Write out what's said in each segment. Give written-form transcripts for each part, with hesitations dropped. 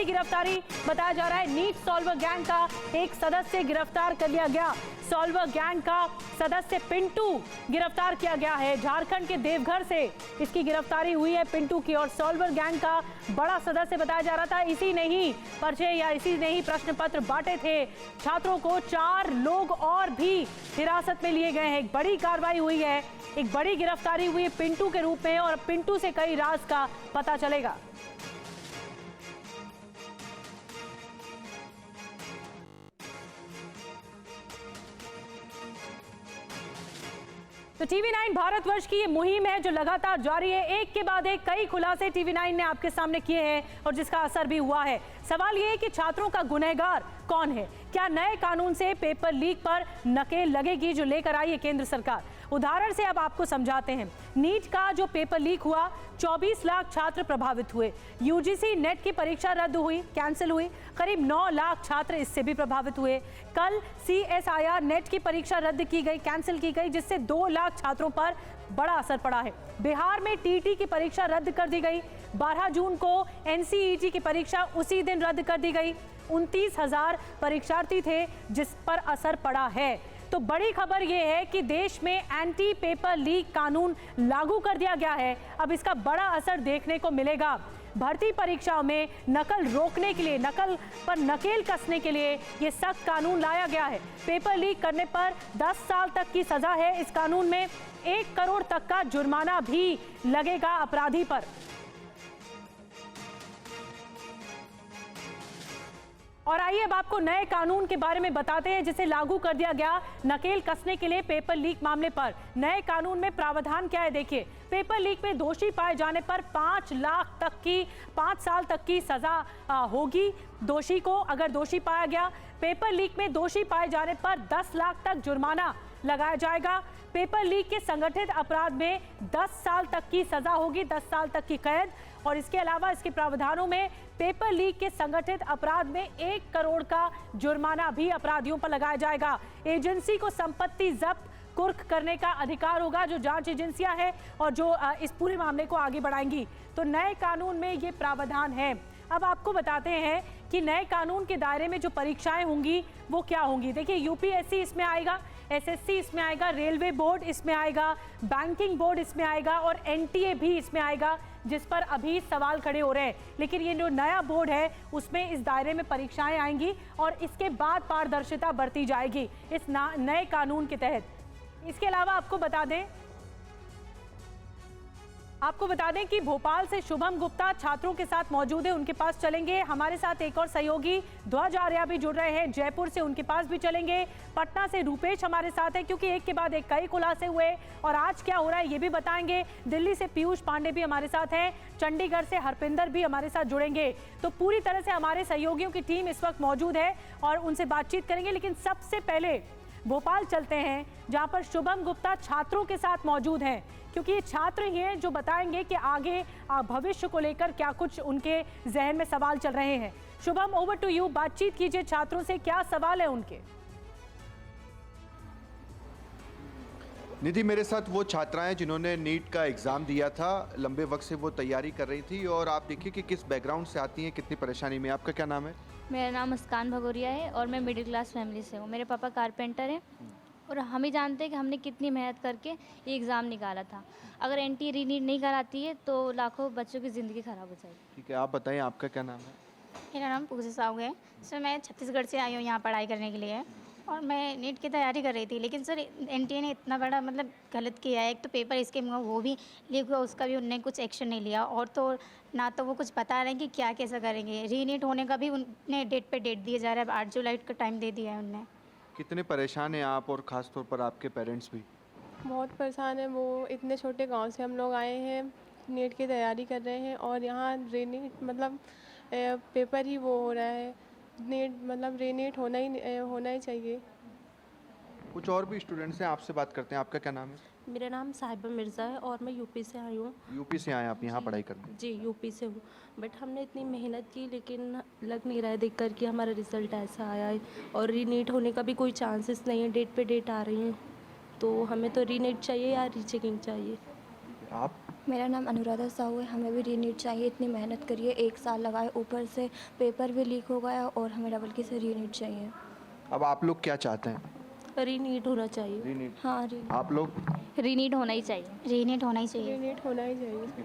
बड़ी गिरफ्तारी बताया जा रहा है। नीट सॉल्वर गैंग का एक सदस्य गिरफ्तार कर लिया गया। सॉल्वर गैंग का सदस्य पिंटू गिरफ्तार किया गया है। झारखंड के देवघर से इसकी गिरफ्तारी हुई है पिंटू की। और सॉल्वर गैंग का बड़ा सदस्य बताया जा रहा था। इसी ने ही पर्चे या इसी ने ही प्रश्न पत्र बांटे थे छात्रों को। 4 लोग और भी हिरासत में लिए गए हैं। एक बड़ी कार्रवाई हुई है, एक बड़ी गिरफ्तारी हुई है पिंटू के रूप में और पिंटू से कई राज का पता चलेगा। तो TV9 भारतवर्ष की ये मुहिम है जो लगातार जारी है। एक के बाद एक कई खुलासे TV9 ने आपके सामने किए हैं और जिसका असर भी हुआ है। सवाल ये है कि छात्रों का गुनहगार कौन है? क्या नए कानून से पेपर लीक पर नकेल लगेगी जो लेकर आई है केंद्र सरकार? उदाहरण से अब आपको समझाते हैं। नीट का जो पेपर लीक हुआ, 24 लाख छात्र प्रभावित हुए। यूजीसी नेट की परीक्षा रद्द हुई, कैंसिल हुई। करीब 9 लाख छात्र इससे भी प्रभावित हुए। कल CSIR नेट की परीक्षा रद्द की गई, कैंसिल की गई, जिससे 2 लाख छात्रों पर बड़ा असर पड़ा है। बिहार में TT की परीक्षा रद्द कर दी गई। 12 जून को NCET की परीक्षा उसी दिन रद्द कर दी गई। 29,000 परीक्षार्थी थे जिस पर असर पड़ा है। तो बड़ी खबर यह है कि देश में एंटी पेपर लीक कानून लागू कर दिया गया है। अब इसका बड़ा असर देखने को मिलेगा। भर्ती परीक्षाओं में नकल रोकने के लिए, नकल पर नकेल कसने के लिए ये सख्त कानून लाया गया है। पेपर लीक करने पर 10 साल तक की सजा है। इस कानून में 1 करोड़ तक का जुर्माना भी लगेगा अपराधी पर। और आइए अब आपको नए कानून के बारे में बताते हैं जिसे लागू कर दिया गया नकेल कसने के लिए पेपर लीक मामले पर। नए कानून में प्रावधान क्या है देखिए। पेपर लीक में दोषी पाए जाने पर 5 साल तक की सजा होगी दोषी को, अगर दोषी पाया गया। पेपर लीक में दोषी पाए जाने पर 10 लाख तक जुर्माना लगाया जाएगा। पेपर लीक के संगठित अपराध में 10 साल तक की सजा होगी, 10 साल तक की कैद। और इसके अलावा इसके प्रावधानों में पेपर लीक के संगठित अपराध में 1 करोड़ का जुर्माना भी अपराधियों पर लगाया जाएगा। एजेंसी को संपत्ति जब्त कुर्क करने का अधिकार होगा, जो जांच एजेंसियां हैं और जो इस पूरे मामले को आगे बढ़ाएंगी। तो नए कानून में ये प्रावधान है। अब आपको बताते हैं कि नए कानून के दायरे में जो परीक्षाएं होंगी वो क्या होंगी। देखिए, UPSC इसमें आएगा, SSC इसमें आएगा, रेलवे बोर्ड इसमें आएगा, बैंकिंग बोर्ड इसमें आएगा और NTA भी इसमें आएगा, जिस पर अभी सवाल खड़े हो रहे हैं। लेकिन ये जो नया बोर्ड है उसमें इस दायरे में परीक्षाएं आएंगी और इसके बाद पारदर्शिता बरती जाएगी इस नए कानून के तहत। इसके अलावा आपको बता दें कि भोपाल से शुभम गुप्ता छात्रों के साथ मौजूद है, उनके पास चलेंगे। हमारे साथ एक और सहयोगी ध्वज आर्या भी जुड़ रहे हैं जयपुर से, उनके पास भी चलेंगे। पटना से रूपेश हमारे साथ है, क्योंकि एक के बाद एक कई खुलासे हुए और आज क्या हो रहा है ये भी बताएंगे। दिल्ली से पीयूष पांडे भी हमारे साथ हैं, चंडीगढ़ से हरपिंदर भी हमारे साथ जुड़ेंगे। तो पूरी तरह से हमारे सहयोगियों की टीम इस वक्त मौजूद है और उनसे बातचीत करेंगे। लेकिन सबसे पहले भोपाल चलते हैं, जहां पर शुभम गुप्ता छात्रों के साथ मौजूद हैं, क्योंकि ये छात्र ही हैं जो बताएंगे कि आगे भविष्य को लेकर क्या कुछ उनके जहन में सवाल चल रहे हैं। शुभम, ओवर टू यू, बातचीत कीजिए छात्रों से, क्या सवाल है उनके? निधि, मेरे साथ वो छात्राएं जिन्होंने नीट का एग्ज़ाम दिया था, लंबे वक्त से वो तैयारी कर रही थी और आप देखिए कि किस बैकग्राउंड से आती हैं, कितनी परेशानी में। आपका क्या नाम है? मेरा नाम मुस्कान भगोरिया है और मैं मिडिल क्लास फैमिली से हूँ। मेरे पापा कारपेंटर हैं और हम ही जानते हैं कि हमने कितनी मेहनत करके ये एग्ज़ाम निकाला था। अगर NTA रीनीट नहीं कराती है तो लाखों बच्चों की ज़िंदगी ख़राब हो जाएगी। ठीक है, आप बताएं आपका क्या नाम है? मेरा नाम पूजा साहू है सर। मैं छत्तीसगढ़ से आई हूँ यहाँ पढ़ाई करने के लिए और मैं नीट की तैयारी कर रही थी। लेकिन सर NTA ने इतना बड़ा गलत किया है। एक तो पेपर इसके वो भी लीक हुआ, उसका भी उनने कुछ एक्शन नहीं लिया और तो ना तो वो कुछ बता रहे हैं कि क्या कैसा करेंगे। रीनीट होने का भी उनने डेट पे डेट दिए जा रहा है। 8 जुलाई का टाइम दे दिया है उनने। कितने परेशान हैं आप और ख़ास तौर पर आपके पेरेंट्स भी? बहुत परेशान है। वो इतने छोटे गांव से हम लोग आए हैं, नीट की तैयारी कर रहे हैं और यहाँ रीनीट पेपर ही वो हो रहा है। नीट रीनीट होना ही चाहिए। कुछ और भी स्टूडेंट्स हैं, आपसे बात करते हैं। आपका क्या नाम है? मेरा नाम साहिबा मिर्ज़ा है और मैं यूपी से आई हूँ। यूपी से आए आप यहाँ पढ़ाई करने? जी, यूपी से हूँ। बट हमने इतनी मेहनत की लेकिन लग नहीं रहा है देख कर कि हमारा रिज़ल्ट ऐसा आया है और रीनीट होने का भी कोई चांसेस नहीं है। डेट पे डेट आ रही हैं, तो हमें तो रीनीट चाहिए या रीचेकिंग चाहिए। आप? मेरा नाम अनुराधा साहू है। हमें भी रीनीट चाहिए, इतनी मेहनत करिए, 1 साल लगाए, ऊपर से पेपर भी लीक हो गया और हमें डबल की से रीनीट चाहिए। अब आप लोग क्या चाहते हैं? रीनीट होना चाहिए। रीनीट। हाँ रीनीट। आप लोग? रीनीट होना ही चाहिए। रीनीट होना ही चाहिए। रीनीट होना ही चाहिए।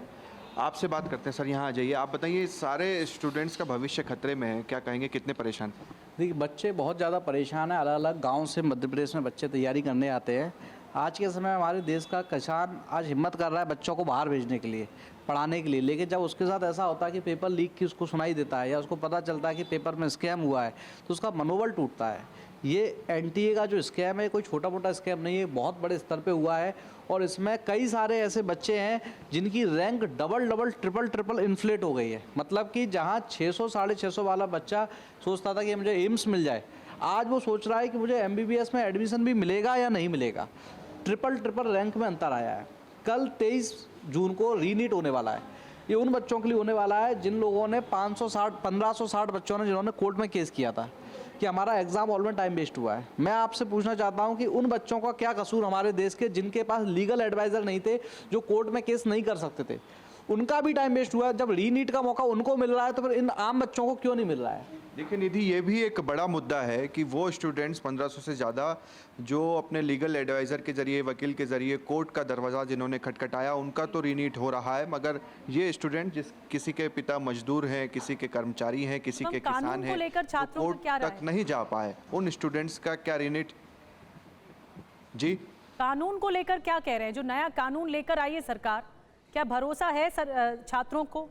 आपसे बात करते हैं सर, यहाँ आ जाइए। आप बताइए, सारे स्टूडेंट्स का भविष्य खतरे में है, क्या कहेंगे, कितने परेशान? देखिए बच्चे बहुत ज़्यादा परेशान हैं। अलग अलग गांव से मध्य प्रदेश में बच्चे तैयारी करने आते हैं। आज के समय हमारे देश का किसान आज हिम्मत कर रहा है बच्चों को बाहर भेजने के लिए, पढ़ाने के लिए, लेकिन जब उसके साथ ऐसा होता है कि पेपर लीक की उसको सुनाई देता है या उसको पता चलता है कि पेपर में स्कैम हुआ है, तो उसका मनोबल टूटता है। ये एनटीए का जो स्कैम है कोई छोटा मोटा स्कैम नहीं है, बहुत बड़े स्तर पे हुआ है और इसमें कई सारे ऐसे बच्चे हैं जिनकी रैंक डबल ट्रिपल इन्फ्लेट हो गई है। मतलब कि जहाँ 600 650 वाला बच्चा सोचता था कि मुझे एम्स मिल जाए, आज वो सोच रहा है कि मुझे एमबीबीएस में एडमिशन भी मिलेगा या नहीं मिलेगा। ट्रिपल रैंक में अंतर आया है। कल 23 जून को रीनीट होने वाला है। ये उन बच्चों के लिए होने वाला है जिन लोगों ने 1560 बच्चों ने जिन्होंने कोर्ट में केस किया था कि हमारा एग्ज़ाम ऑल में टाइम वेस्ट हुआ है। मैं आपसे पूछना चाहता हूं कि उन बच्चों का क्या कसूर हमारे देश के, जिनके पास लीगल एडवाइज़र नहीं थे, जो कोर्ट में केस नहीं कर सकते थे, उनका भी टाइम वेस्ट हुआ है। जब रीनीट का मौका उनको मिल रहा है तो फिर इन आम बच्चों को क्यों नहीं मिल रहा है? देखिए निधि, ये भी एक बड़ा मुद्दा है कि वो स्टूडेंट्स 1500 से ज़्यादा जो अपने लीगल एडवाइज़र के ज़रिए, वकील के ज़रिए कोर्ट का दरवाज़ा जिन्होंने खटखटाया, उनका तो रीनीट हो रहा है, मगर ये स्टूडेंट किसी के पिता मजदूर हैं, किसी के कर्मचारी हैं, किसी के किसान हैं, तो कोर्ट तक नहीं जा पाए, उन स्टूडेंट्स का क्या रीनीट? जी, कानून को लेकर क्या कह रहे हैं? जो नया कानून लेकर आई है सरकार, क्या भरोसा है छात्रों को?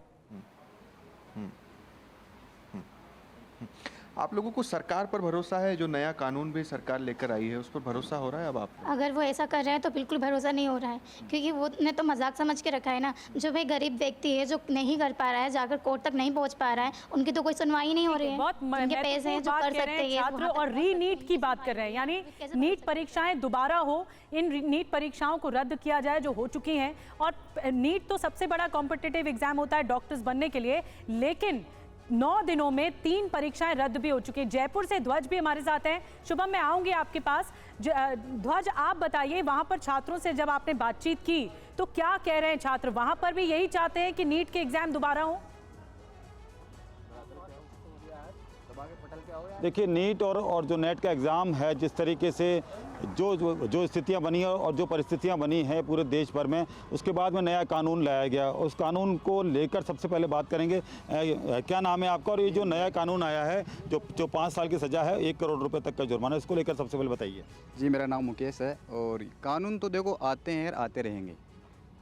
आप लोगों को सरकार पर भरोसा है? जो नया कानून भी सरकार लेकर आई है उस पर भरोसा हो रहा है अब आपको? अगर वो ऐसा कर रहे हैं तो बिल्कुल भरोसा नहीं हो रहा है, क्योंकि वो ने तो मजाक समझ के रखा है ना। जो भाई गरीब व्यक्ति है, जो नहीं कर पा रहा है, जाकर कोर्ट तक नहीं पहुंच पा रहा है, उनकी तो कोई सुनवाई नहीं हो रही है। बहुत जिनके पैसे हैं, जो कर सकते हैं छात्र, और रीनीट की बात कर रहे हैं, यानी नीट परीक्षाएं दोबारा हो, इन नीट परीक्षाओं को रद्द किया जाए जो हो चुकी हैं। और नीट तो सबसे बड़ा कॉम्पिटिटिव एग्जाम होता है डॉक्टर्स बनने के लिए, लेकिन 9 दिनों में 3 परीक्षाएं रद्द भी हो चुकी हैं। जयपुर से ध्वज भी हमारे साथ हैं। शुभम, मैं आऊंगी आपके पास। ध्वज, आप बताइए, वहां पर छात्रों से जब आपने बातचीत की तो क्या कह रहे हैं छात्र? वहां पर भी यही चाहते हैं कि नीट के एग्जाम दोबारा हो? देखिए, नीट और जो नेट का एग्ज़ाम है, जिस तरीके से जो स्थितियां बनी है और जो परिस्थितियां बनी हैं पूरे देश भर में, उसके बाद में नया कानून लाया गया। उस कानून को लेकर सबसे पहले बात करेंगे। क्या नाम है आपका? और ये जो नया कानून आया है जो 5 साल की सज़ा है, 1 करोड़ रुपए तक का जुर्माना, इसको लेकर सबसे पहले बताइए। जी, मेरा नाम मुकेश है। और कानून तो देखो आते हैं और आते रहेंगे,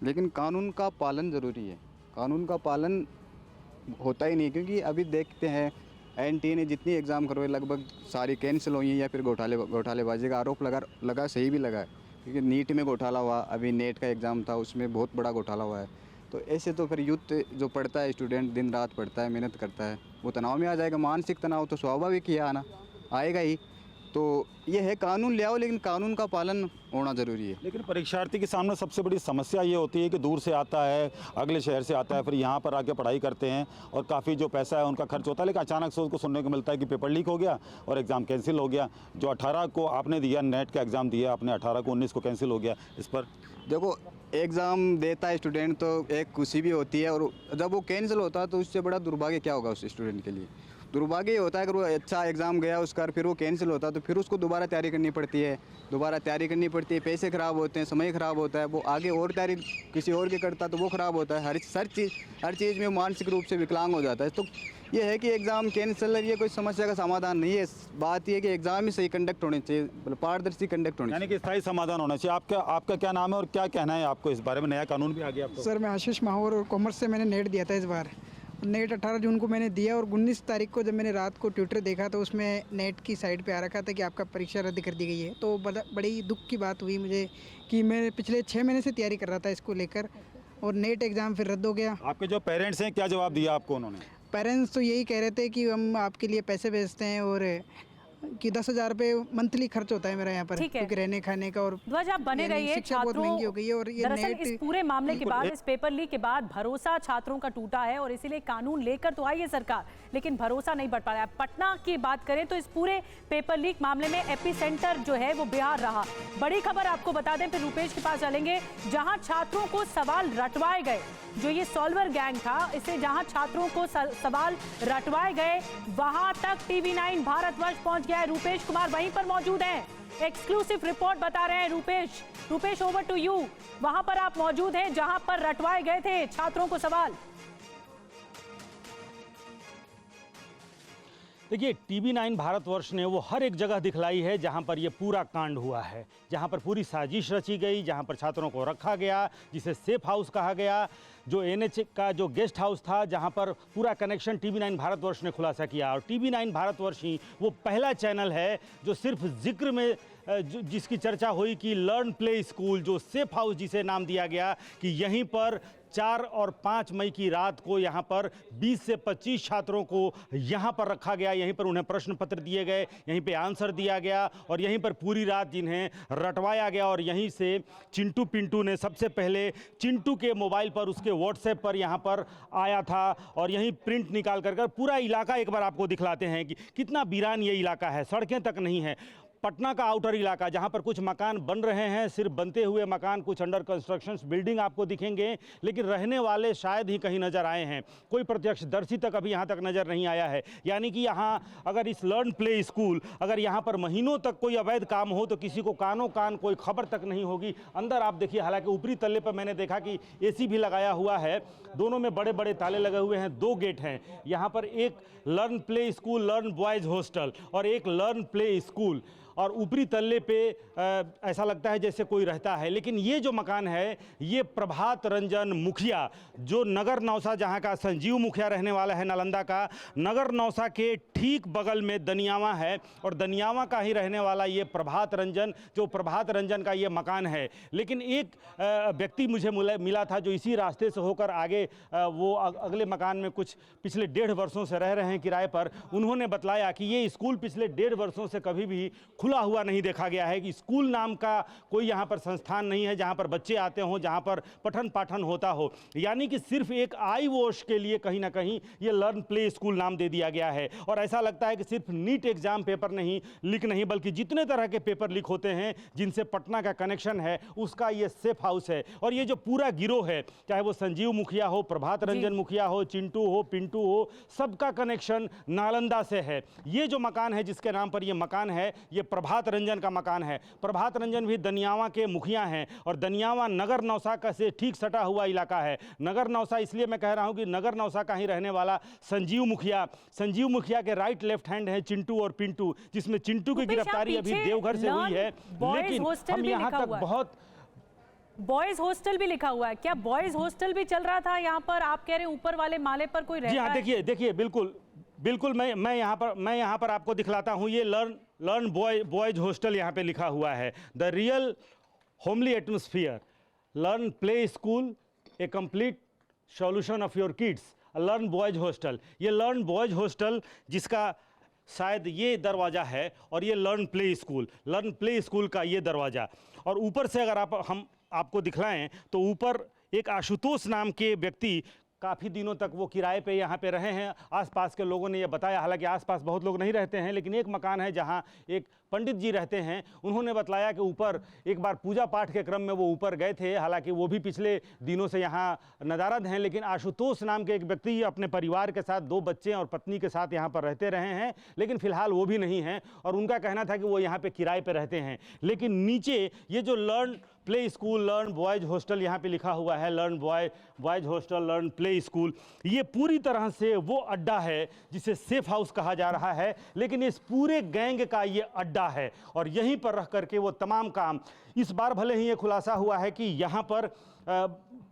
लेकिन कानून का पालन ज़रूरी है। कानून का पालन होता ही नहीं, क्योंकि अभी देखते हैं एनटीए ने जितनी एग्ज़ाम करवाए लगभग सारी कैंसिल हुई हैं या फिर घोटालेबाजी का आरोप लगा सही भी लगा है, क्योंकि नीट में घोटाला हुआ, अभी नेट का एग्ज़ाम था उसमें बहुत बड़ा घोटाला हुआ है। तो ऐसे तो फिर यूथ जो पढ़ता है, स्टूडेंट दिन रात पढ़ता है, मेहनत करता है, वो तनाव में आ जाएगा। मानसिक तनाव तो स्वाभाविक ही आना आएगा ही। तो ये है, कानून ले आओ, लेकिन कानून का पालन होना ज़रूरी है। लेकिन परीक्षार्थी के सामने सबसे बड़ी समस्या ये होती है कि दूर से आता है, अगले शहर से आता है, फिर यहाँ पर आके पढ़ाई करते हैं और काफ़ी जो पैसा है उनका खर्च होता है, लेकिन अचानक से उसको सुनने को मिलता है कि पेपर लीक हो गया और एग्ज़ाम कैंसिल हो गया। जो 18 को आपने दिया, नेट का एग्ज़ाम दिया आपने, 18 को 19 को कैंसिल हो गया। इस पर देखो, एग्ज़ाम देता है स्टूडेंट तो एक खुशी भी होती है, और जब वो कैंसिल होता है तो उससे बड़ा दुर्भाग्य क्या होगा उस स्टूडेंट के लिए? दुर्भाग्य ये होता है अगर वो अच्छा एग्ज़ाम गया उसका, फिर वो कैंसिल होता है तो फिर उसको दोबारा तैयारी करनी पड़ती है, पैसे ख़राब होते हैं, समय ख़राब होता है, वो आगे और तैयारी किसी और के करता तो वो ख़राब होता है। हर चीज़ में मानसिक रूप से विकलांग हो जाता है। तो ये है कि एग्ज़ाम कैंसिल ये कोई समस्या का समाधान नहीं है। बात ये है कि एग्ज़ाम ही सही कंडक्ट होने चाहिए, पारदर्शी कंडक्ट होने चाहिए, यानी कि स्थायी समाधान होना चाहिए। आपका क्या नाम है और क्या कहना है आपको इस बारे में? नया कानून भी आ गया आपको? सर, मैं आशीष माहौर और कॉमर्स से मैंने नेट दिया था इस बार। नेट 18 जून को मैंने दिया और 19 तारीख को जब मैंने रात को ट्विटर देखा तो उसमें नेट की साइट पे आ रखा था कि आपका परीक्षा रद्द कर दी गई है। तो बड़ी दुख की बात हुई मुझे कि मैं पिछले 6 महीने से तैयारी कर रहा था इसको लेकर, और नेट एग्ज़ाम फिर रद्द हो गया। आपके जो पेरेंट्स हैं, क्या जवाब दिया आपको उन्होंने? पेरेंट्स तो यही कह रहे थे कि हम आपके लिए पैसे भेजते हैं और कि 10,000 रुपये मंथली खर्च होता है मेरा यहाँ पर, ठीक है। क्योंकि रहने खाने का। और ध्वज आप बने यानी रहिए। शिक्षा बहुत महंगी हो गई है। और ये दरअसल नेट इस पूरे मामले के बाद, इस पेपर लीक के बाद भरोसा छात्रों का टूटा है और इसीलिए कानून लेकर तो आई है सरकार, लेकिन भरोसा नहीं बढ़ पा रहा है। पटना की बात करें तो इस पूरे पेपर लीक मामले में एपिसेंटर जो है वो बिहार रहा। बड़ी खबर आपको बता दें, फिर रुपेश के पास चलेंगे, जहां छात्रों को सवाल रटवाए गए। जो ये सॉल्वर गैंग था, इसे जहां छात्रों को सवाल रटवाए गए, वहां तक TV9 भारतवर्ष पहुंच गया है। रुपेश कुमार वहीं पर मौजूद हैं, एक्सक्लूसिव रिपोर्ट बता रहे हैं Rupesh. Rupesh, over to you. वहां पर आप मौजूद हैं जहां पर रटवाए गए थे छात्रों को सवाल। देखिए, TV9 भारतवर्ष ने वो हर एक जगह दिखलाई है जहां पर ये पूरा कांड हुआ है, जहां पर पूरी साजिश रची गई, जहां पर छात्रों को रखा गया, जिसे सेफ हाउस कहा गया, जो NH का जो गेस्ट हाउस था, जहां पर पूरा कनेक्शन TV9 भारतवर्ष ने खुलासा किया। और TV9 भारतवर्ष ही वो पहला चैनल है जो सिर्फ जिक्र में जिसकी चर्चा हुई कि लर्न प्ले स्कूल, जो सेफ हाउस जिसे नाम दिया गया, कि यहीं पर 4 और 5 मई की रात को यहाँ पर 20 से 25 छात्रों को यहाँ पर रखा गया, यहीं पर उन्हें प्रश्न पत्र दिए गए, यहीं पे आंसर दिया गया और यहीं पर पूरी रात जिन्हें रटवाया गया। और यहीं से चिंटू पिंटू ने सबसे पहले चिंटू के मोबाइल पर, उसके व्हाट्सएप पर यहाँ पर आया था और यहीं प्रिंट निकाल कर पूरा इलाका एक बार आपको दिखलाते हैं कि कितना वीरान ये इलाका है, सड़कें तक नहीं है। पटना का आउटर इलाका, जहां पर कुछ मकान बन रहे हैं, सिर्फ बनते हुए मकान, कुछ अंडर कंस्ट्रक्शन बिल्डिंग आपको दिखेंगे, लेकिन रहने वाले शायद ही कहीं नज़र आए हैं। कोई प्रत्यक्षदर्शी तक अभी यहां तक नज़र नहीं आया है। यानी कि यहां अगर इस लर्न प्ले स्कूल, अगर यहां पर महीनों तक कोई अवैध काम हो तो किसी को कानों कान कोई खबर तक नहीं होगी। अंदर आप देखिए, हालांकि ऊपरी तल्ले पर मैंने देखा कि AC भी लगाया हुआ है, दोनों में बड़े बड़े ताले लगे हुए हैं, 2 गेट हैं। यहाँ पर एक learn play school, learn boys hostel और एक लर्न प्ले स्कूल, और ऊपरी तल्ले पे ऐसा लगता है जैसे कोई रहता है। लेकिन ये जो मकान है, ये प्रभात रंजन मुखिया, जो नगर नौसा, जहाँ का संजीव मुखिया रहने वाला है, नालंदा का, नगर नौसा के ठीक बगल में दनियावा है और दनियावा का ही रहने वाला ये प्रभात रंजन, जो प्रभात रंजन का ये मकान है। लेकिन एक व्यक्ति मुझे मिला था जो इसी रास्ते से होकर आगे वो अगले मकान में कुछ पिछले 1.5 वर्षों से रह रहे हैं किराए पर। उन्होंने बतलाया कि ये स्कूल पिछले 1.5 वर्षों से कभी भी खुला हुआ नहीं देखा गया है, कि स्कूल नाम का कोई यहाँ पर संस्थान नहीं है जहाँ पर बच्चे आते हों, जहाँ पर पठन पाठन होता हो। यानी कि सिर्फ एक आई वॉश के लिए कहीं ना कहीं ये लर्न प्ले स्कूल नाम दे दिया गया है। और ऐसा लगता है कि सिर्फ नीट एग्जाम पेपर नहीं लीक नहीं, बल्कि जितने तरह के पेपर लीक होते हैं जिनसे पटना का कनेक्शन है, उसका ये सेफ हाउस है। और ये जो पूरा गिरोह है, चाहे वो संजीव मुखिया हो, प्रभात रंजन मुखिया हो, चिंटू हो, पिंटू हो, सबका कनेक्शन नालंदा से है। ये जो मकान है जिसके नाम पर ये मकान है, ये प्रभात रंजन का मकान है। प्रभात रंजन भी दनियावा के मुखिया हैं और दनियावा नगर नौसा का से ठीक सटा हुआ इलाका है। नगर नौसा इसलिए मैं कह रहा हूं कि नगर नौसा का ही रहने वाला संजीव मुखिया के राइट लेफ्ट हैंड है चिंटू और पिंटू, जिसमें चिंटू की गिरफ्तारी अभी देवघर से हुई है। लेकिन हम यहाँ तक बहुत बॉयज हॉस्टल भी लिखा हुआ है, क्या बॉयज हॉस्टल भी चल रहा था यहाँ पर? आप कह रहे हैं ऊपर वाले माले पर कोई रहता है? जी हाँ, देखिए बिल्कुल मैं यहाँ पर आपको दिखलाता हूँ। ये लर्न बॉयज हॉस्टल यहाँ पे लिखा हुआ है, the real homely atmosphere, learn play school, A complete solution of your kids, learn boys hostel. ये लर्न बॉयज हॉस्टल जिसका शायद ये दरवाज़ा है और ये लर्न प्ले स्कूल का ये दरवाज़ा। और ऊपर से अगर हम आपको दिखलाएं तो ऊपर एक आशुतोष नाम के व्यक्ति काफ़ी दिनों तक वो किराए पे यहाँ पे रहे हैं। आसपास के लोगों ने ये बताया, हालांकि आसपास बहुत लोग नहीं रहते हैं, लेकिन एक मकान है जहाँ एक पंडित जी रहते हैं। उन्होंने बतलाया कि ऊपर एक बार पूजा पाठ के क्रम में वो ऊपर गए थे, हालांकि वो भी पिछले दिनों से यहाँ नदारद हैं। लेकिन आशुतोष नाम के एक व्यक्ति अपने परिवार के साथ, 2 बच्चे और पत्नी के साथ यहाँ पर रहते रहे हैं, लेकिन फिलहाल वो भी नहीं हैं और उनका कहना था कि वो यहाँ पे किराए पे रहते हैं। लेकिन नीचे ये जो learn play school, learn boys hostel यहाँ पे लिखा हुआ है, learn boys hostel, learn play school, ये पूरी तरह से वो अड्डा है जिसे सेफ हाउस कहा जा रहा है। लेकिन इस पूरे गैंग का ये अड्डा है और यहीं पर रह करके वो तमाम काम, इस बार भले ही ये खुलासा हुआ है कि यहाँ पर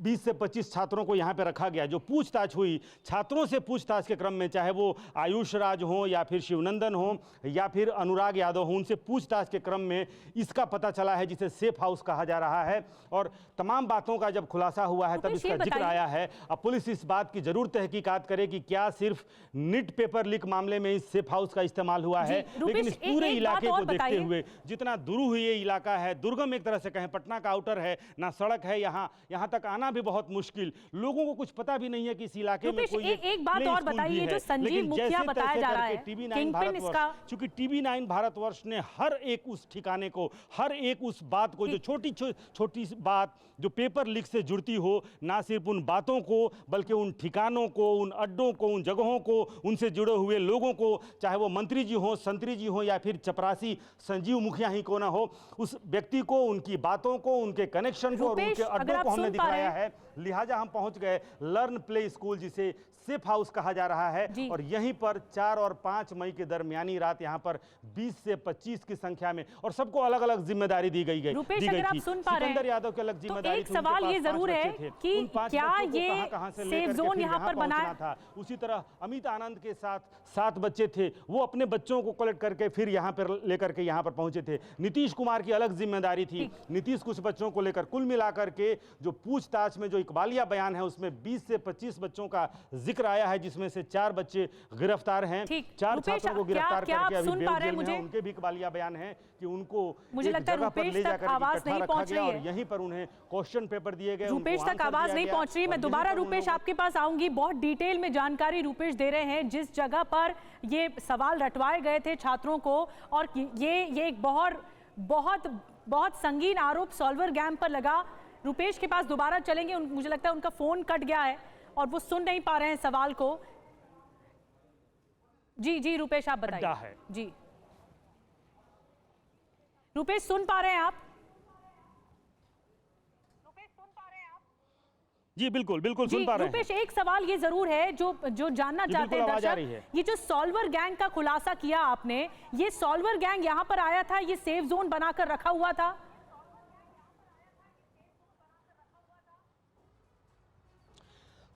20 से 25 छात्रों को यहाँ पे रखा गया। जो पूछताछ हुई छात्रों से, पूछताछ के क्रम में चाहे वो आयुष राज हो या फिर शिवनंदन हो या फिर अनुराग यादव हो, उनसे पूछताछ के क्रम में इसका पता चला है जिसे सेफ हाउस कहा जा रहा है। और तमाम बातों का जब खुलासा हुआ है तब इसका जिक्र आया है। अब पुलिस इस बात की जरूर तहकीकात करे कि क्या सिर्फ नीट पेपर लीक मामले में इस सेफ हाउस का इस्तेमाल हुआ है, लेकिन इस पूरे इलाके को देखते हुए, जितना दुरूह ये इलाका है, दुर्गम एक तरह से कहें, पटना का आउटर है, ना सड़क है, यहाँ तक आना भी बहुत मुश्किल, लोगों को कुछ पता भी नहीं है कि इस इलाके में कोई एक बात और बताइए, जो संजीव मुखिया बताया जा रहा है, किंगपिन इसका, क्योंकि TV9 भारतवर्ष ने हर एक उस ठिकाने को, हर एक उस बात को, जो छोटी बात जो पेपर लीक से जुड़ती हो, ना सिर्फ उन बातों को बल्कि उन ठिकानों को, उन अड्डों को, उन जगहों को, उनसे जुड़े हुए लोगों को, चाहे वो मंत्री जी हो, संतरी जी हो या फिर चपरासी संजीव मुखिया ही को ना हो, उस व्यक्ति को, उनकी बातों को, उनके कनेक्शन को और उनके अड्डों को हमने दिखाया है। लिहाजा हम पहुंच गए लर्न प्ले स्कूल, जिसे सेफ हाउस कहा जा रहा है, और यहीं पर 4 और 5 मई के दरमियानी रात यहाँ पर 20 से 25 की संख्या में, और सबको अलग अलग जिम्मेदारी दी गई थी। सिकंदर यादव की अलग जिम्मेदारी थी। सवाल ये जरूर है कि क्या ये सेफ जोन यहाँ पर बना था। उसी तरह अमित आनंद के साथ 7 बच्चे थे, वो अपने बच्चों को कलेक्ट करके फिर यहाँ पर लेकर के यहाँ पर पहुंचे थे। नीतीश कुमार की अलग जिम्मेदारी थी, नीतीश कुछ बच्चों को लेकर, कुल मिलाकर के जो पूछताछ में जो इकबालिया बयान है उसमें 20 से 25 बच्चों का जिक्र आया है, जिसमें से 4 बच्चे गिरफ्तार हैं। 4 छात्रों को गिरफ्तार करके अभी बेल जेल में हैं। उनके भी इकबालिया बयान है कि उनको मुझे लगता है रुपेश तक आवाज नहीं पहुंच रही है, और यहीं पर उन्हें क्वेश्चन पेपर दिए गए। रुपेश तक आवाज नहीं पहुंच रही। मैं दोबारा रुपेश आपके पास आऊंगी। बहुत डिटेल में जानकारी रुपेश दे रहे हैं जिस जगह पर ये सवाल रटवाए गए थे छात्रों को, और ये एक बहुत संगीन आरोप सॉल्वर गैंग पर लगा। रुपेश के पास दोबारा चलेंगे, मुझे लगता है उनका फोन कट गया है और वो सुन नहीं पा रहे हैं सवाल को। जी रुपेश आप बताइए। जी रुपेश सुन पा रहे हैं आप? जी बिल्कुल सुन पा रहे हैं। रुपेश, एक सवाल ये जरूर है जो जानना चाहते हैं दर्शक, ये जो सॉल्वर गैंग का खुलासा किया आपने, ये सॉल्वर गैंग यहाँ पर आया था, ये सेफ जोन बनाकर रखा हुआ था?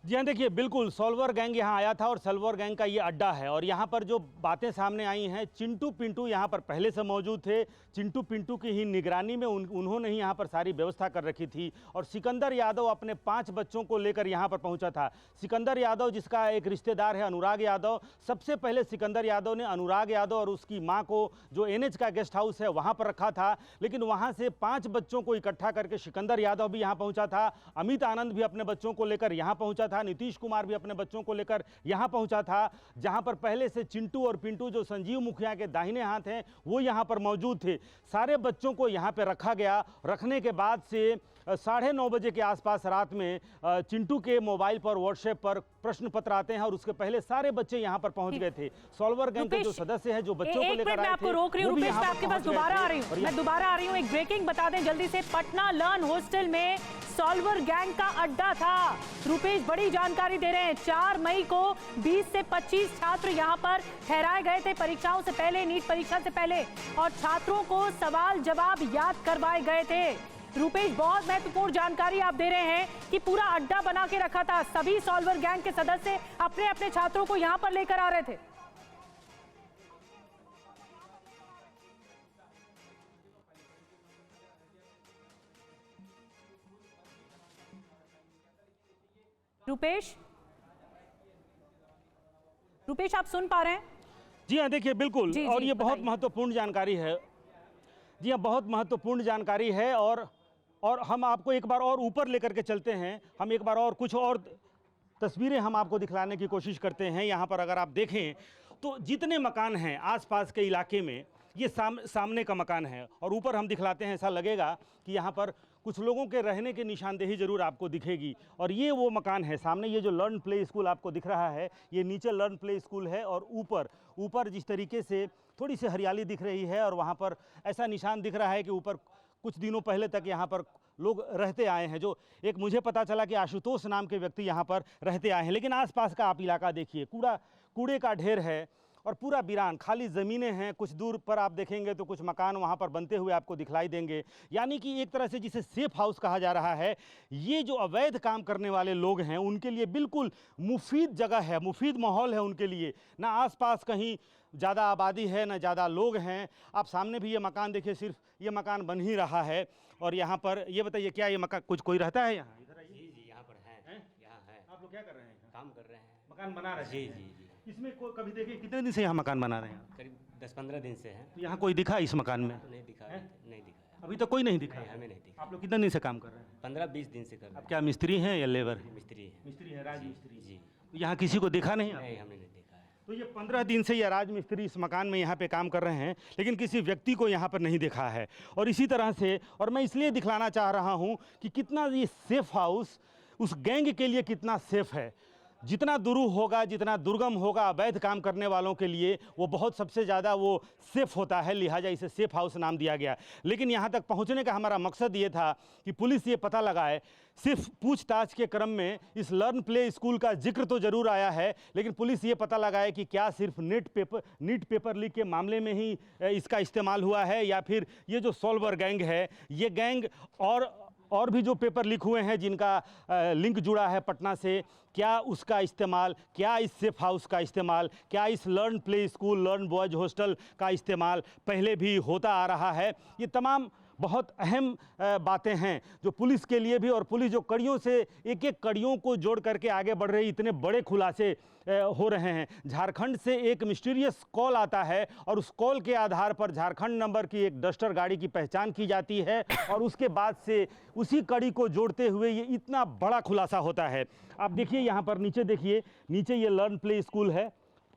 जी हाँ, देखिए बिल्कुल सॉल्वर गैंग यहाँ आया था और सॉल्वर गैंग का ये अड्डा है। और यहाँ पर जो बातें सामने आई हैं, चिंटू पिंटू यहाँ पर पहले से मौजूद थे। चिंटू पिंटू की ही निगरानी में उन्होंने ही यहाँ पर सारी व्यवस्था कर रखी थी। और सिकंदर यादव अपने 5 बच्चों को लेकर यहाँ पर पहुँचा था। सिकंदर यादव, जिसका एक रिश्तेदार है अनुराग यादव, सबसे पहले सिकंदर यादव ने अनुराग यादव और उसकी माँ को जो NH का गेस्ट हाउस है वहाँ पर रखा था, लेकिन वहाँ से 5 बच्चों को इकट्ठा करके सिकंदर यादव भी यहाँ पहुँचा था, अमित आनंद भी अपने बच्चों को लेकर यहाँ पहुँचा था, नीतीश कुमार भी अपने बच्चों को लेकर यहां पहुंचा था। जहां पर पहले से चिंटू और पिंटू जो संजीव मुखिया के दाहिने हाथ हैं वो यहां पर मौजूद थे। सारे बच्चों को यहां पे रखा गया। रखने के बाद से 9:30 बजे के आसपास रात में चिंटू के मोबाइल पर व्हाट्सएप पर प्रश्न पत्र आते हैं और उसके पहले सारे बच्चे यहां पर पहुंच गए थे। सॉल्वर गैंग के जो सदस्य हैं, जो बच्चों को लेकर आए थे, आपको रोक रही हूं रुपेश, मैं आपके पास दोबारा आ रही हूं। मैं दोबारा आ रही हूं। एक ब्रेकिंग बता दें जल्दी से, पटना लर्न हॉस्टल में सॉल्वर गैंग का अड्डा था। रुपेश बड़ी जानकारी दे रहे हैं। 4 मई को 20 से 25 छात्र यहां पर ठहराए गए थे परीक्षाओं से पहले, नीट परीक्षा से पहले, और छात्रों को सवाल जवाब याद करवाए गए थे। रुपेश, बहुत महत्वपूर्ण जानकारी आप दे रहे हैं कि पूरा अड्डा बना के रखा था। सभी सॉल्वर गैंग के सदस्य अपने अपने छात्रों को यहां पर लेकर आ रहे थे। रुपेश आप सुन पा रहे हैं? जी हाँ, देखिए बिल्कुल। और ये बहुत महत्वपूर्ण जानकारी है। जी हाँ, बहुत महत्वपूर्ण जानकारी है। और हम आपको एक बार और ऊपर लेकर के चलते हैं। हम एक बार और कुछ और तस्वीरें हम आपको दिखलाने की कोशिश करते हैं। यहाँ पर अगर आप देखें तो जितने मकान हैं आसपास के इलाके में, ये सामने का मकान है, और ऊपर हम दिखलाते हैं, ऐसा लगेगा कि यहाँ पर कुछ लोगों के रहने की निशानदेही जरूर आपको दिखेगी। और ये वो मकान है सामने, ये जो लर्न प्ले स्कूल आपको दिख रहा है, ये नीचे लर्न प्ले स्कूल है, और ऊपर जिस तरीके से थोड़ी सी हरियाली दिख रही है, और वहाँ पर ऐसा निशान दिख रहा है कि ऊपर कुछ दिनों पहले तक यहाँ पर लोग रहते आए हैं। जो एक मुझे पता चला कि आशुतोष नाम के व्यक्ति यहाँ पर रहते आए हैं। लेकिन आसपास का आप इलाका देखिए, कूड़े का ढेर है, और पूरा वीरान, खाली ज़मीनें हैं। कुछ दूर पर आप देखेंगे तो कुछ मकान वहाँ पर बनते हुए आपको दिखलाई देंगे। यानी कि एक तरह से जिसे सेफ हाउस कहा जा रहा है, ये जो अवैध काम करने वाले लोग हैं उनके लिए बिल्कुल मुफीद जगह है, मुफीद माहौल है उनके लिए। ना आसपास कहीं ज़्यादा आबादी है, ना ज़्यादा लोग हैं। आप सामने भी ये मकान देखिए, सिर्फ ये मकान बन ही रहा है। और यहाँ पर ये बताइए, क्या ये मकान कुछ कोई रहता है यहाँ? इधर आइए। जी यहाँ पर हैं, यहाँ है। आप लोग क्या कर रहे हैं? काम कर रहे हैं, मकान बना रहे हैं? जी जी जी। इसमें कोई कभी देखिए कितने दिन से यहाँ मकान बना रहे हैं? करीब 10-15 दिन से हैं। तो यहाँ कोई दिखा इस मकान में? तो नहीं दिखा, नहीं दिखा है। अभी तक कोई नहीं दिखा? नहीं, हमें नहीं दिखा। आप लोग कितने दिन से काम कर रहे हैं? 15-20 दिन से कर रहे आप क्या मिस्त्री हैं या लेबर? मिस्त्री हैं। मिस्त्री है, राज मिस्त्री। जी। तो यहाँ किसी को देखा नहीं? नहीं, हमने नहीं देखा है। तो ये 15 दिन से ये राज मिस्त्री इस मकान में यहाँ पे काम कर रहे हैं, लेकिन किसी व्यक्ति को यहाँ पर नहीं देखा है। और इसी तरह से, और मैं इसलिए दिखलाना चाह रहा हूँ कि कितना ये सेफ हाउस उस गैंग के लिए कितना सेफ है। जितना दुरूह होगा, जितना दुर्गम होगा अवैध काम करने वालों के लिए, वो बहुत सबसे ज़्यादा वो सेफ़ होता है, लिहाजा इसे सेफ़ हाउस नाम दिया गया। लेकिन यहाँ तक पहुँचने का हमारा मकसद ये था कि पुलिस ये पता लगाए। सिर्फ पूछताछ के क्रम में इस लर्न प्ले स्कूल का जिक्र तो ज़रूर आया है, लेकिन पुलिस ये पता लगाए कि क्या सिर्फ नीट पेपर लीक के मामले में ही इसका इस्तेमाल हुआ है, या फिर ये जो सॉल्वर गैंग है, ये गैंग और भी जो पेपर लीक हुए हैं जिनका लिंक जुड़ा है पटना से, क्या उसका इस्तेमाल, क्या इस सेफ हाउस का इस्तेमाल, क्या इस learn play school, learn boys hostel का इस्तेमाल पहले भी होता आ रहा है। ये तमाम बहुत अहम बातें हैं जो पुलिस के लिए भी, और पुलिस जो कड़ियों से एक एक कड़ियों को जोड़ करके आगे बढ़ रही, इतने बड़े खुलासे हो रहे हैं। झारखंड से एक मिस्टीरियस कॉल आता है और उस कॉल के आधार पर झारखंड नंबर की एक डस्टर गाड़ी की पहचान की जाती है, और उसके बाद से उसी कड़ी को जोड़ते हुए ये इतना बड़ा खुलासा होता है। आप देखिए यहाँ पर नीचे देखिए, नीचे ये लर्न प्ले स्कूल है,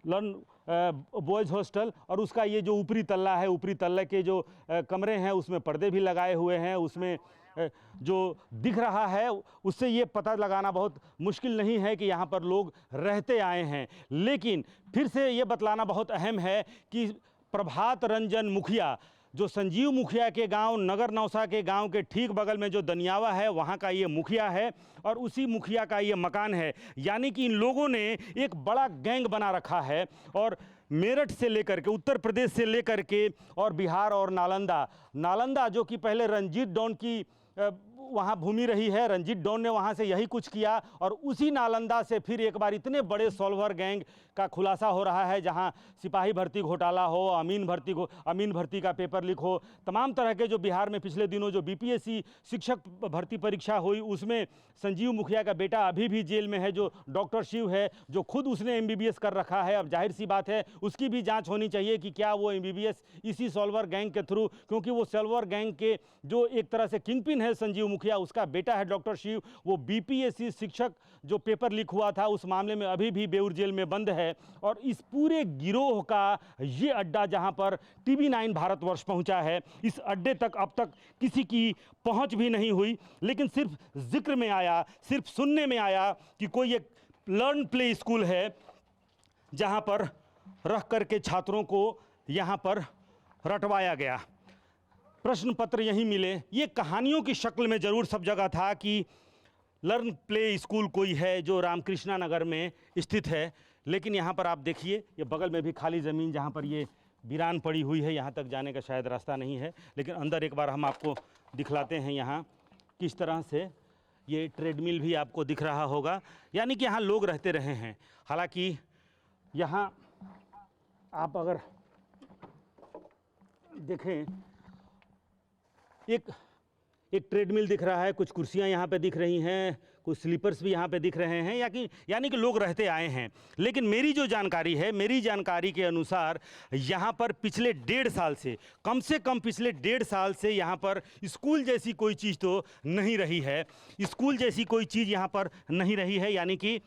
लर्न बॉयज़ हॉस्टल, और उसका ये जो ऊपरी तल्ला है, ऊपरी तल्ले के जो कमरे हैं उसमें पर्दे भी लगाए हुए हैं। उसमें जो दिख रहा है उससे ये पता लगाना बहुत मुश्किल नहीं है कि यहाँ पर लोग रहते आए हैं। लेकिन फिर से ये बतलाना बहुत अहम है कि प्रभात रंजन मुखिया, जो संजीव मुखिया के गांव नगर नौसा के गांव के ठीक बगल में जो दनियावा है, वहां का ये मुखिया है और उसी मुखिया का ये मकान है। यानी कि इन लोगों ने एक बड़ा गैंग बना रखा है, और मेरठ से लेकर के, उत्तर प्रदेश से लेकर के, और बिहार और नालंदा जो कि पहले रंजीत डॉन की वहाँ भूमि रही है, रंजीत डॉन ने वहाँ से यही कुछ किया, और उसी नालंदा से फिर एक बार इतने बड़े सॉल्वर गैंग का खुलासा हो रहा है, जहाँ सिपाही भर्ती घोटाला हो, अमीन भर्ती का पेपर लीक हो, तमाम तरह के जो बिहार में पिछले दिनों जो बीपीएससी शिक्षक भर्ती परीक्षा हुई, उसमें संजीव मुखिया का बेटा अभी भी जेल में है, जो डॉक्टर शिव है, जो खुद उसने एमबीबीएस कर रखा है। अब जाहिर सी बात है उसकी भी जाँच होनी चाहिए कि क्या वो एमबीबीएस इसी सॉल्वर गैंग के थ्रू, क्योंकि वो सॉल्वर गैंग के जो एक तरह से किंगपिन है संजीव मुखिया, उसका बेटा है डॉक्टर शिव, वो बीपीएससी शिक्षक जो पेपर लीक हुआ था उस मामले में अभी भी बेउर जेल में बंद है। और इस पूरे गिरोह का ये अड्डा जहां पर TV9 भारतवर्ष पहुंचा है, इस अड्डे तक अब तक किसी की पहुंच भी नहीं हुई, लेकिन सिर्फ जिक्र में आया, सिर्फ सुनने में आया कि कोई एक लर्न प्ले स्कूल है जहां पर रख करके छात्रों को यहां पर रटवाया गया, प्रश्न पत्र यहीं मिले। ये कहानियों की शक्ल में ज़रूर सब जगह था कि लर्न प्ले स्कूल कोई है जो रामकृष्णा नगर में स्थित है, लेकिन यहाँ पर आप देखिए ये बगल में भी खाली ज़मीन जहाँ पर ये वीरान पड़ी हुई है, यहाँ तक जाने का शायद रास्ता नहीं है, लेकिन अंदर एक बार हम आपको दिखलाते हैं यहाँ किस तरह से ये ट्रेडमिल भी आपको दिख रहा होगा। यानी कि यहाँ लोग रहते रहे हैं। हालांकि यहाँ आप अगर देखें एक ट्रेडमिल दिख रहा है, कुछ कुर्सियां यहाँ पे दिख रही हैं, कुछ स्लीपर्स भी यहाँ पे दिख रहे हैं, यानी कि लोग रहते आए हैं। लेकिन मेरी जो जानकारी है, मेरी जानकारी के अनुसार यहाँ पर पिछले 1.5 साल से, कम से कम पिछले 1.5 साल से यहाँ पर स्कूल जैसी कोई चीज़ तो नहीं रही है, स्कूल जैसी कोई चीज़ यहाँ पर नहीं रही है। यानी कि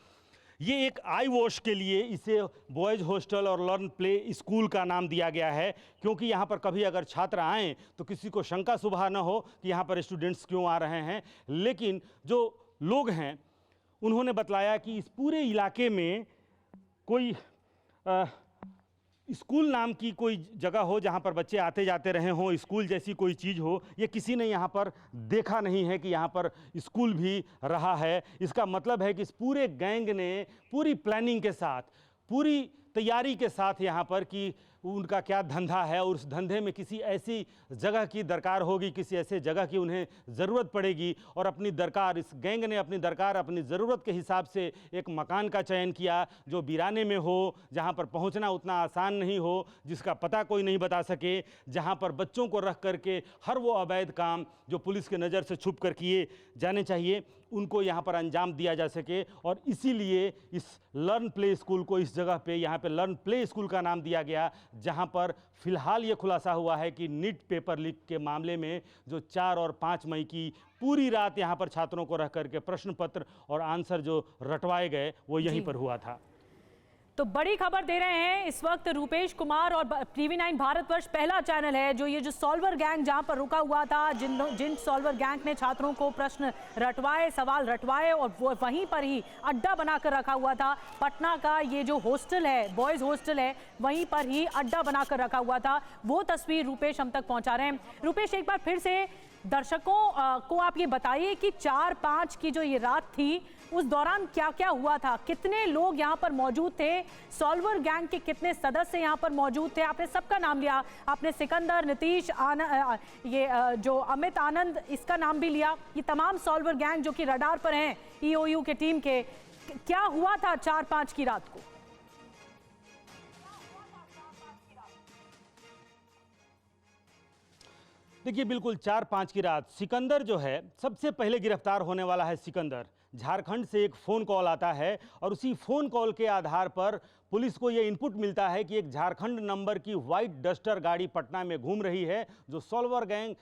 ये एक आई वॉश के लिए इसे बॉयज़ हॉस्टल और लर्न प्ले स्कूल का नाम दिया गया है, क्योंकि यहाँ पर कभी अगर छात्र आएँ तो किसी को शंका सुबह न हो कि यहाँ पर स्टूडेंट्स क्यों आ रहे हैं। लेकिन जो लोग हैं उन्होंने बतलाया कि इस पूरे इलाके में कोई स्कूल नाम की कोई जगह हो जहाँ पर बच्चे आते जाते रहे हों, स्कूल जैसी कोई चीज़ हो, ये किसी ने यहाँ पर देखा नहीं है कि यहाँ पर स्कूल भी रहा है। इसका मतलब है कि इस पूरे गैंग ने पूरी प्लानिंग के साथ, पूरी तैयारी के साथ यहाँ पर कि उनका क्या धंधा है और उस धंधे में किसी ऐसी जगह की दरकार होगी, किसी ऐसे जगह की उन्हें ज़रूरत पड़ेगी और अपनी दरकार, इस गैंग ने अपनी दरकार अपनी ज़रूरत के हिसाब से एक मकान का चयन किया जो वीराने में हो, जहाँ पर पहुँचना उतना आसान नहीं हो, जिसका पता कोई नहीं बता सके, जहाँ पर बच्चों को रख करके हर वो अवैध काम जो पुलिस के नज़र से छुप कर किए जाने चाहिए उनको यहाँ पर अंजाम दिया जा सके। और इसीलिए इस लर्न प्ले स्कूल को इस जगह पे यहाँ पे लर्न प्ले स्कूल का नाम दिया गया, जहाँ पर फिलहाल ये खुलासा हुआ है कि नीट पेपर लीक के मामले में जो 4 और 5 मई की पूरी रात यहाँ पर छात्रों को रख करके प्रश्न पत्र और आंसर जो रटवाए गए वो यहीं पर हुआ था। तो बड़ी खबर दे रहे हैं इस वक्त रूपेश कुमार, और TV9 भारतवर्ष पहला चैनल है जो ये जो सॉल्वर गैंग जहां पर रुका हुआ था, जिन सॉल्वर गैंग ने छात्रों को प्रश्न रटवाए, सवाल रटवाए और वो वहीं पर ही अड्डा बनाकर रखा हुआ था। पटना का ये जो हॉस्टल है, बॉयज़ हॉस्टल है, वहीं पर ही अड्डा बनाकर रखा हुआ था। वो तस्वीर रूपेश हम तक पहुंचा रहे हैं। रूपेश, एक बार फिर से दर्शकों को आप ये बताइए कि 4-5 की जो ये रात थी उस दौरान क्या क्या हुआ था, कितने लोग यहाँ पर मौजूद थे, सॉल्वर गैंग के कितने सदस्य यहाँ पर मौजूद थे? आपने सबका नाम लिया, आपने सिकंदर, नीतीश, ये जो अमित आनंद, इसका नाम भी लिया। ये तमाम सॉल्वर गैंग जो कि रडार पर हैं EOU के टीम के, क्या हुआ था 4-5 की रात को? देखिए, बिल्कुल 4-5 की रात सिकंदर जो है सबसे पहले गिरफ्तार होने वाला है। सिकंदर, झारखंड से एक फ़ोन कॉल आता है और उसी फ़ोन कॉल के आधार पर पुलिस को ये इनपुट मिलता है कि एक झारखंड नंबर की वाइट डस्टर गाड़ी पटना में घूम रही है, जो सॉल्वर गैंग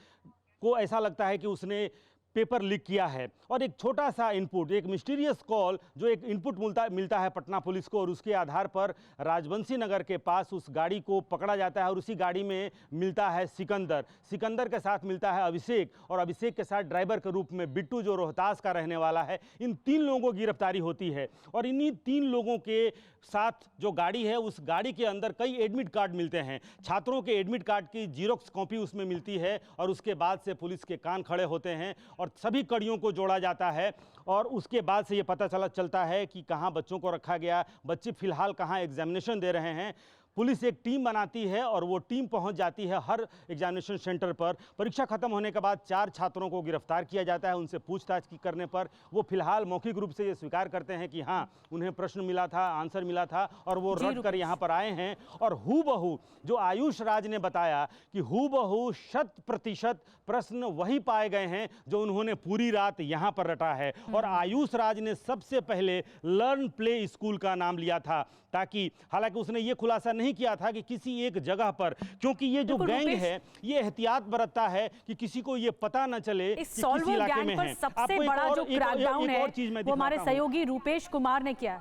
को ऐसा लगता है कि उसने पेपर लीक किया है। और एक छोटा सा इनपुट, एक मिस्टीरियस कॉल जो एक इनपुट मिलता है पटना पुलिस को, और उसके आधार पर राजवंशी नगर के पास उस गाड़ी को पकड़ा जाता है और उसी गाड़ी में मिलता है सिकंदर। सिकंदर के साथ मिलता है अभिषेक, और अभिषेक के साथ ड्राइवर के रूप में बिट्टू जो रोहतास का रहने वाला है। इन 3 लोगों की गिरफ्तारी होती है और इन्हीं 3 लोगों के साथ जो गाड़ी है, उस गाड़ी के अंदर कई एडमिट कार्ड मिलते हैं। छात्रों के एडमिट कार्ड की जीरोक्स कॉपी उसमें मिलती है और उसके बाद से पुलिस के कान खड़े होते हैं और सभी कड़ियों को जोड़ा जाता है और उसके बाद से ये पता चलता है कि कहाँ बच्चों को रखा गया, बच्चे फिलहाल कहाँ एग्जामिनेशन दे रहे हैं। पुलिस एक टीम बनाती है और वो टीम पहुंच जाती है हर एग्जामिनेशन सेंटर पर। परीक्षा खत्म होने के बाद 4 छात्रों को गिरफ्तार किया जाता है। उनसे पूछताछ करने पर वो फिलहाल मौखिक रूप से ये स्वीकार करते हैं कि हाँ, उन्हें प्रश्न मिला था, आंसर मिला था और वो रट कर यहाँ पर आए हैं। और हूबहू जो आयुष राज ने बताया कि हूबहू 100% प्रश्न वही पाए गए हैं जो उन्होंने पूरी रात यहाँ पर रटा है। और आयुष राज ने सबसे पहले लर्न प्ले स्कूल का नाम लिया था, ताकि हालांकि उसने ये खुलासा नहीं किया था कि किसी एक जगह पर, क्योंकि ये जो गैंग है ये एहतियात बरतता है कि किसी को ये पता न चले कि किस इलाके में है। सबसे बड़ा जो क्रैकडाउन है वो हमारे सहयोगी रूपेश कुमार ने किया।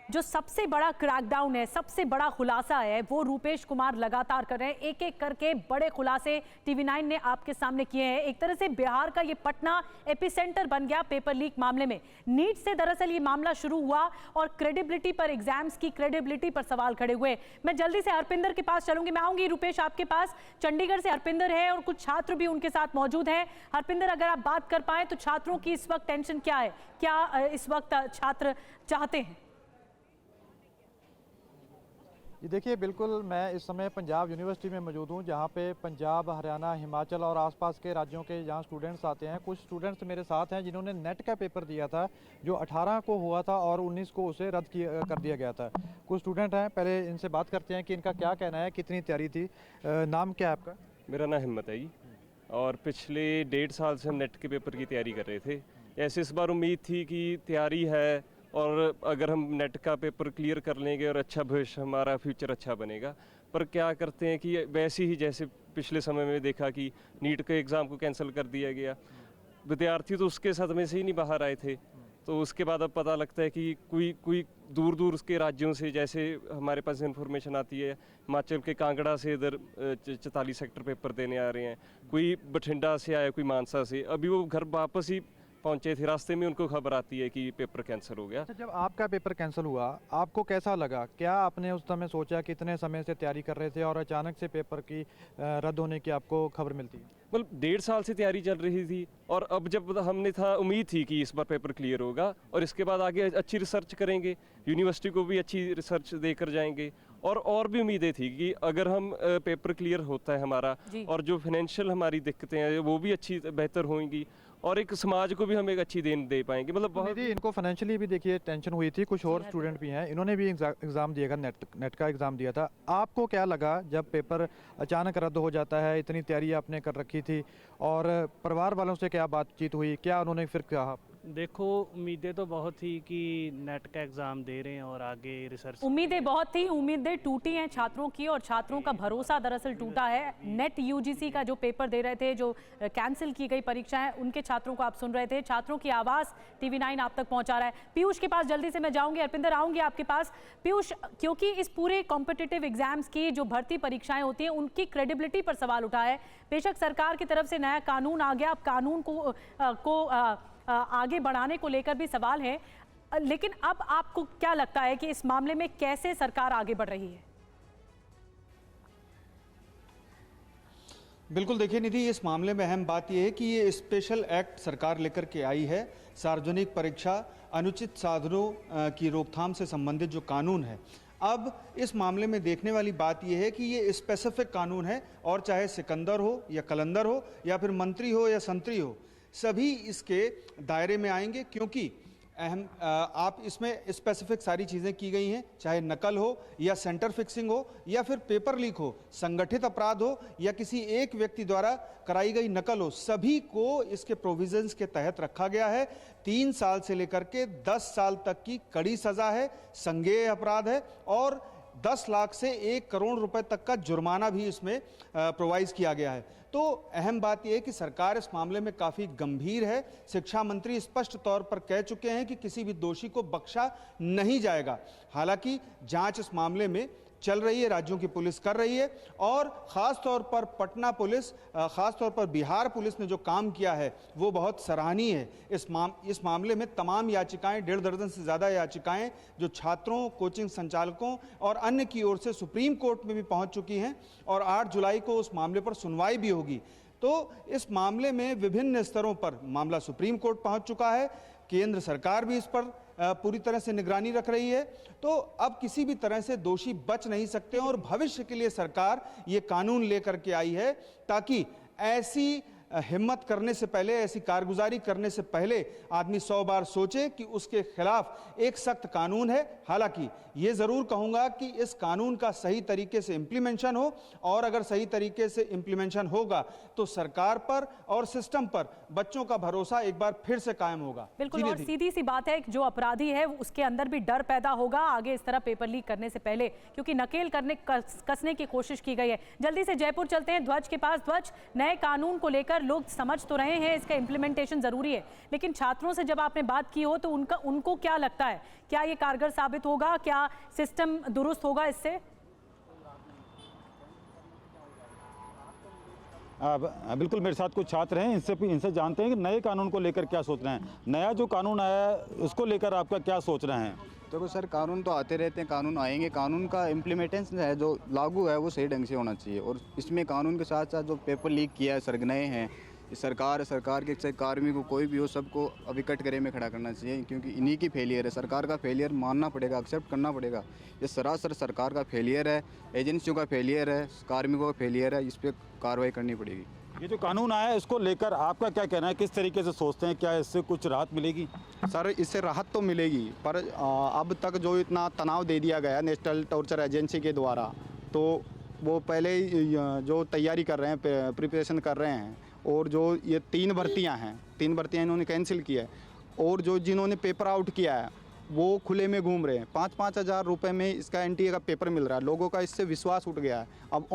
जो सबसे बड़ा क्रैकडाउन है, सबसे बड़ा खुलासा है, वो रूपेश कुमार लगातार कर रहे हैं। एक एक करके बड़े खुलासे TV9 ने आपके सामने किए हैं। एक तरह से बिहार का ये पटना एपिसेंटर बन गया पेपर लीक मामले में। नीट से दरअसल ये मामला शुरू हुआ और क्रेडिबिलिटी पर, एग्जाम्स की क्रेडिबिलिटी पर सवाल खड़े हुए। मैं जल्दी से हरपिंदर के पास चलूंगी। मैं आऊंगी रूपेश आपके पास। चंडीगढ़ से हरपिंदर है और कुछ छात्र भी उनके साथ मौजूद हैं। हरपिंदर, अगर आप बात कर पाए तो छात्रों की इस वक्त टेंशन क्या है, क्या इस वक्त छात्र चाहते हैं? जी देखिए, बिल्कुल मैं इस समय पंजाब यूनिवर्सिटी में मौजूद हूँ, जहाँ पे पंजाब, हरियाणा, हिमाचल और आसपास के राज्यों के जहाँ स्टूडेंट्स आते हैं। कुछ स्टूडेंट्स मेरे साथ हैं जिन्होंने नेट का पेपर दिया था जो 18 को हुआ था और 19 को उसे रद्द कर दिया गया था। कुछ स्टूडेंट हैं, पहले इनसे बात करते हैं कि इनका क्या कहना है, कितनी तैयारी थी। नाम क्या है आपका? मेरा नाम हिम्मत है जी, और पिछले 1.5 साल से हम नेट के पेपर की तैयारी कर रहे थे। ऐसे इस बार उम्मीद थी कि तैयारी है और अगर हम नेट का पेपर क्लियर कर लेंगे और अच्छा भविष्य, हमारा फ्यूचर अच्छा बनेगा। पर क्या करते हैं कि वैसे ही जैसे पिछले समय में देखा कि नीट के एग्ज़ाम को कैंसिल कर दिया गया, विद्यार्थी तो उसके सदमे से ही नहीं बाहर आए थे। तो उसके बाद अब पता लगता है कि कोई दूर दूर के राज्यों से, जैसे हमारे पास इन्फॉर्मेशन आती है हिमाचल के कांगड़ा से इधर 44 सेक्टर पेपर देने आ रहे हैं, कोई बठिंडा से आया, कोई मानसा से। अभी वो घर वापस ही पहुंचे थे, रास्ते में उनको खबर आती है कि पेपर कैंसिल हो गया। अच्छा, जब आपका पेपर कैंसिल हुआ आपको कैसा लगा? क्या आपने उस समय सोचा कि इतने समय से तैयारी कर रहे थे और अचानक से पेपर की रद्द होने की आपको खबर मिलती है? मतलब 1.5 साल से तैयारी चल रही थी और अब जब हमने उम्मीद थी कि इस बार पेपर क्लियर होगा और इसके बाद आगे अच्छी रिसर्च करेंगे, यूनिवर्सिटी को भी अच्छी रिसर्च देकर जाएंगे और भी उम्मीदें थी कि अगर हम पेपर क्लियर होता है हमारा और जो फाइनेंशियल हमारी दिक्कतें हैं वो भी अच्छी बेहतर होंगी और एक समाज को भी हम एक अच्छी देन दे पाएंगे। मतलब बहुत इनको फाइनेंशियली भी देखिए टेंशन हुई थी, कुछ और स्टूडेंट भी हैं, इन्होंने भी एग्ज़ाम दिया था, नेट का एग्ज़ाम दिया था। आपको क्या लगा जब पेपर अचानक रद्द हो जाता है? इतनी तैयारी आपने कर रखी थी और परिवार वालों से क्या बातचीत हुई, क्या उन्होंने फिर कहा? देखो, उम्मीदें तो बहुत थी कि नेट का एग्ज़ाम दे रहे हैं और आगे रिसर्च। उम्मीदें बहुत थी, उम्मीदें टूटी हैं छात्रों की और छात्रों का भरोसा दरअसल टूटा है। नेट यूजीसी का जो पेपर दे रहे थे, जो कैंसिल की गई परीक्षा है, उनके छात्रों को आप सुन रहे थे। छात्रों की आवाज़ TV9 आप तक पहुंचा रहा है। पीयूष के पास जल्दी से मैं जाऊंगी, अर्पिंदर आऊंगी आपके पास। पीयूष, क्योंकि इस पूरे कॉम्पिटिटिव एग्जाम्स की जो भर्ती परीक्षाएं होती हैं उनकी क्रेडिबिलिटी पर सवाल उठा है। बेशक सरकार की तरफ से नया कानून आ गया, अब कानून को आगे बढ़ाने को लेकर भी सवाल है, लेकिन अब आपको क्या लगता है कि इस मामले में कैसे सरकार आगे बढ़ रही है? बिल्कुल, देखिए निधि, इस मामले में अहम बात यह है कि ये स्पेशल एक्ट सरकार लेकर के आई है। सार्वजनिक परीक्षा अनुचित साधनों की रोकथाम से संबंधित जो कानून है, अब इस मामले में देखने वाली बात यह है कि ये स्पेसिफिक कानून है और चाहे सिकंदर हो या कलंदर हो या फिर मंत्री हो या संतरी हो, सभी इसके दायरे में आएंगे, क्योंकि आप इसमें स्पेसिफिक सारी चीज़ें की गई हैं, चाहे नकल हो या सेंटर फिक्सिंग हो या फिर पेपर लीक हो, संगठित अपराध हो या किसी एक व्यक्ति द्वारा कराई गई नकल हो, सभी को इसके प्रोविजंस के तहत रखा गया है। 3 साल से लेकर के 10 साल तक की कड़ी सज़ा है, संज्ञेय अपराध है और 10 लाख से 1 करोड़ रुपए तक का जुर्माना भी इसमें प्रोवाइज किया गया है। तो अहम बात यह है कि सरकार इस मामले में काफ़ी गंभीर है। शिक्षा मंत्री स्पष्ट तौर पर कह चुके हैं कि किसी भी दोषी को बख्शा नहीं जाएगा। हालांकि जांच इस मामले में चल रही है, राज्यों की पुलिस कर रही है और ख़ास तौर पर पटना पुलिस, ख़ास तौर पर बिहार पुलिस ने जो काम किया है वो बहुत सराहनीय है। इस मामले में तमाम याचिकाएं, 1.5 दर्जन से ज़्यादा याचिकाएं जो छात्रों, कोचिंग संचालकों और अन्य की ओर से सुप्रीम कोर्ट में भी पहुंच चुकी हैं और 8 जुलाई को उस मामले पर सुनवाई भी होगी। तो इस मामले में विभिन्न स्तरों पर मामला सुप्रीम कोर्ट पहुँच चुका है, केंद्र सरकार भी इस पर पूरी तरह से निगरानी रख रही है। तो अब किसी भी तरह से दोषी बच नहीं सकते और भविष्य के लिए सरकार ये कानून लेकर के आई है ताकि ऐसी हिम्मत करने से पहले, ऐसी कारगुजारी करने से पहले आदमी 100 बार सोचे कि उसके खिलाफ एक सख्त कानून है। हालांकि ये ज़रूर कहूँगा कि इस कानून का सही तरीके से इम्प्लीमेंशन हो और अगर सही तरीके से इम्प्लीमेंशन होगा तो सरकार पर और सिस्टम पर बच्चों का भरोसा एक बार फिर से कायम होगा। बिल्कुल, और सीधी सी बात है, जो अपराधी है उसके अंदर भी डर पैदा होगा आगे इस तरह पेपर लीक करने से पहले, क्योंकि नकेल कसने की कोशिश की गई है। जल्दी से जयपुर चलते हैं, ध्वज के पास। ध्वज, नए कानून को लेकर लोग समझ तो रहे हैं इसका इम्प्लीमेंटेशन जरूरी है, लेकिन छात्रों से जब आपने बात की हो तो उनको क्या लगता है, क्या ये कारगर साबित होगा, क्या सिस्टम दुरुस्त होगा इससे? बिल्कुल, मेरे साथ कुछ छात्र हैं, इनसे जानते हैं कि नए कानून को लेकर क्या सोच रहे हैं। नया जो कानून आया है उसको लेकर आपका क्या सोच रहे हैं? देखो सर, कानून तो आते रहते हैं, कानून आएंगे, कानून का इम्प्लीमेंटेशन है जो लागू है वो सही ढंग से होना चाहिए। और इसमें कानून के साथ साथ जो पेपर लीक किया है, सरगनाए हैं, सरकार के चाहे कार्मिक को कोई भी हो, सबको अभी कटघरे में खड़ा करना चाहिए, क्योंकि इन्हीं की फेलियर है। सरकार का फेलियर मानना पड़ेगा, एक्सेप्ट करना पड़ेगा। ये सरासर सरकार का फेलियर है, एजेंसियों का फेलियर है, कार्मिकों का फेलियर है, इस पर कार्रवाई करनी पड़ेगी। ये जो कानून आया है इसको लेकर आपका क्या कहना है, किस तरीके से सोचते हैं, क्या इससे कुछ राहत मिलेगी? सर, इससे राहत तो मिलेगी, पर अब तक जो इतना तनाव दे दिया गया नेशनल टॉर्चर एजेंसी के द्वारा, तो वो पहले ही जो तैयारी कर रहे हैं, प्रिपरेशन कर रहे हैं, और जो ये 3 भर्तियां हैं, 3 भर्तियां इन्होंने कैंसिल किया है और जो जिन्होंने पेपर आउट किया है वो खुले में घूम रहे हैं। 5-5 हज़ार रुपये में इसका NTA का पेपर मिल रहा है। लोगों का इससे विश्वास उठ गया है। अब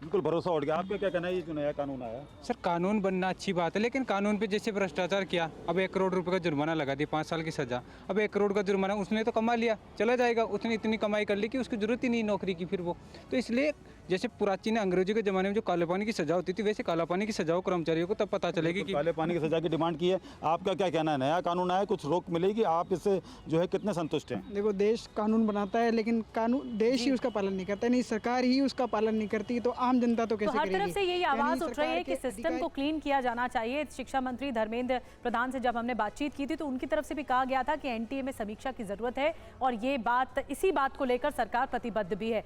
बिल्कुल भरोसा उठ गया। आपका क्या कहना है ये जो नया कानून आया? सर कानून बनना अच्छी बात है, लेकिन कानून पे जैसे भ्रष्टाचार किया, अब 1 करोड़ रुपए का जुर्माना लगा दिया, 5 साल की सज़ा। अब 1 करोड़ का जुर्माना उसने तो कमा लिया, चला जाएगा, उसने इतनी कमाई कर ली कि उसकी ज़रूरत ही नहीं नौकरी की फिर वो। तो इसलिए जैसे प्राचीन अंग्रेजों के ज़माने में जो काले पानी की सज़ा होती थी, वैसे काला पानी की सज़ा हो कर्मचारियों को, तब पता चलेगी कि काले पानी की सज़ा की डिमांड की है। आपका क्या कहना है? नया कानून आया, कुछ रोक मिलेगी? आप इससे जो है कितने संतुष्ट हैं? देखो, देश कानून बनाता है, लेकिन कानून देश ही उसका पालन नहीं करता, नहीं सरकार ही उसका पालन नहीं करती, तो आम जनता तो कैसे हर तरफ से यही आवाज उठ रही है कि सरकार के सिस्टम को क्लीन किया जाना चाहिए। शिक्षा मंत्री धर्मेंद्र प्रधान से जब हमने बातचीत की थी तो उनकी तरफ से भी कहा गया था कि एनटीए में समीक्षा की जरूरत है और ये बात, इसी बात को लेकर सरकार प्रतिबद्ध भी है।